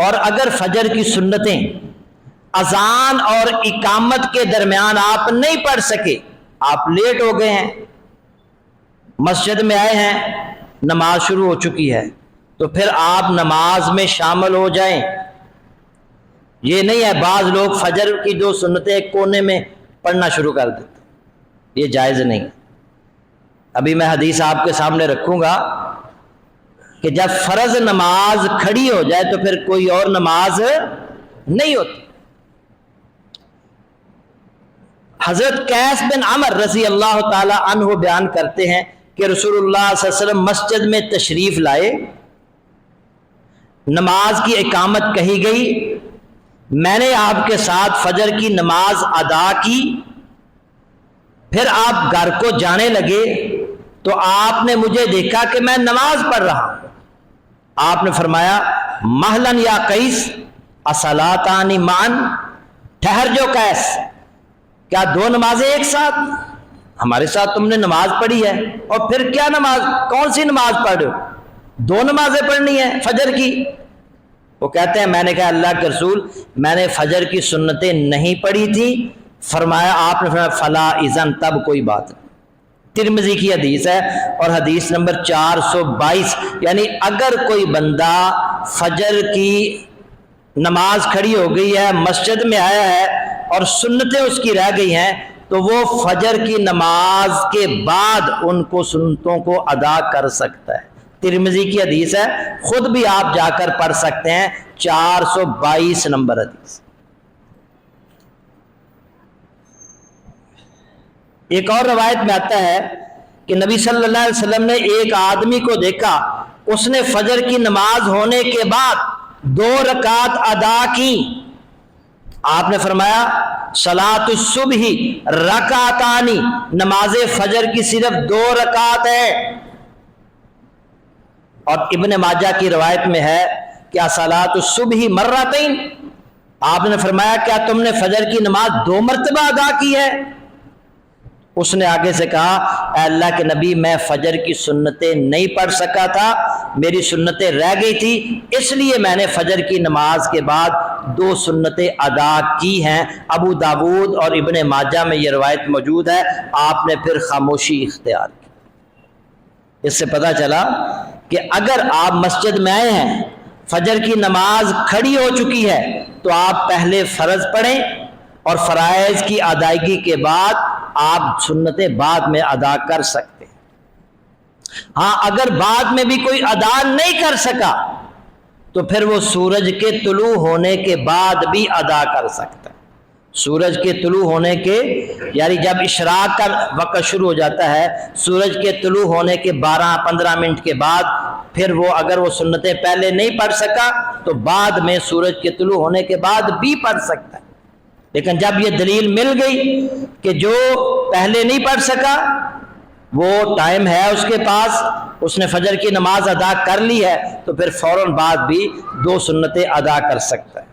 اور اگر فجر کی سنتیں اذان اور اقامت کے درمیان آپ نہیں پڑھ سکے، آپ لیٹ ہو گئے ہیں، مسجد میں آئے ہیں، نماز شروع ہو چکی ہے، تو پھر آپ نماز میں شامل ہو جائیں۔ یہ نہیں ہے بعض لوگ فجر کی جو سنتیں ایک کونے میں پڑھنا شروع کر دیتے، یہ جائز نہیں۔ ابھی میں حدیث آپ کے سامنے رکھوں گا کہ جب فرض نماز کھڑی ہو جائے تو پھر کوئی اور نماز نہیں ہوتی۔ حضرت قیس بن عمر رضی اللہ تعالی عنہ بیان کرتے ہیں کہ رسول اللہ صلی اللہ علیہ وسلم مسجد میں تشریف لائے، نماز کی اقامت کہی گئی، میں نے آپ کے ساتھ فجر کی نماز ادا کی، پھر آپ گھر کو جانے لگے تو آپ نے مجھے دیکھا کہ میں نماز پڑھ رہا ہوں۔ آپ نے فرمایا مہلن یا قیس اصلاتانی معن، ٹھہر جو قیس، کیا دو نمازیں ایک ساتھ؟ ہمارے ساتھ تم نے نماز پڑھی ہے، اور پھر کیا نماز، کون سی نماز پڑھ رہے ہو؟ دو نمازیں پڑھنی ہے فجر کی۔ وہ کہتے ہیں میں نے کہا اللہ کے رسول میں نے فجر کی سنتیں نہیں پڑھی تھی۔ فرمایا آپ نے فرمایا فلا اذن، تب کوئی بات نہیں۔ ترمذی کی حدیث ہے اور حدیث نمبر 422، یعنی اگر کوئی بندہ فجر کی نماز کھڑی ہو گئی ہے، مسجد میں آیا ہے اور سنتیں اس کی رہ گئی ہیں، تو وہ فجر کی نماز کے بعد ان کو سنتوں کو ادا کر سکتا ہے۔ ترمذی کی حدیث ہے، خود بھی آپ جا کر پڑھ سکتے ہیں، 422 نمبر حدیث۔ ایک اور روایت میں آتا ہے کہ نبی صلی اللہ علیہ وسلم نے ایک آدمی کو دیکھا، اس نے فجر کی نماز ہونے کے بعد 2 رکعت ادا کی۔ آپ نے فرمایا صلاۃ الصبح رکعتانی، نماز فجر کی صرف 2 رکعت ہے۔ اور ابن ماجہ کی روایت میں ہے کیا صلاۃ الصبح مرتین، آپ نے فرمایا کیا تم نے فجر کی نماز 2 مرتبہ ادا کی ہے؟ اس نے آگے سے کہا اے اللہ کے نبی میں فجر کی سنتیں نہیں پڑھ سکا تھا، میری سنتیں رہ گئی تھی، اس لیے میں نے فجر کی نماز کے بعد 2 سنتیں ادا کی ہیں۔ ابو داود اور ابن ماجہ میں یہ روایت موجود ہے۔ آپ نے پھر خاموشی اختیار کی۔ اس سے پتہ چلا کہ اگر آپ مسجد میں آئے ہیں، فجر کی نماز کھڑی ہو چکی ہے، تو آپ پہلے فرض پڑھیں اور فرائض کی ادائیگی کے بعد آپ سنتیں بعد میں ادا کر سکتے ہیں۔ ہاں اگر بعد میں بھی کوئی ادا نہیں کر سکا تو پھر وہ سورج کے طلوع ہونے کے بعد بھی ادا کر سکتا ہے۔ سورج کے طلوع ہونے کے یعنی جب اشراق کا وقت شروع ہو جاتا ہے، سورج کے طلوع ہونے کے 12-15 منٹ کے بعد پھر وہ اگر وہ سنتیں پہلے نہیں پڑھ سکا تو بعد میں سورج کے طلوع ہونے کے بعد بھی پڑھ سکتا ہے۔ لیکن جب یہ دلیل مل گئی کہ جو پہلے نہیں پڑھ سکا وہ ٹائم ہے اس کے پاس، اس نے فجر کی نماز ادا کر لی ہے، تو پھر فوراً بعد بھی 2 سنتیں ادا کر سکتا ہے۔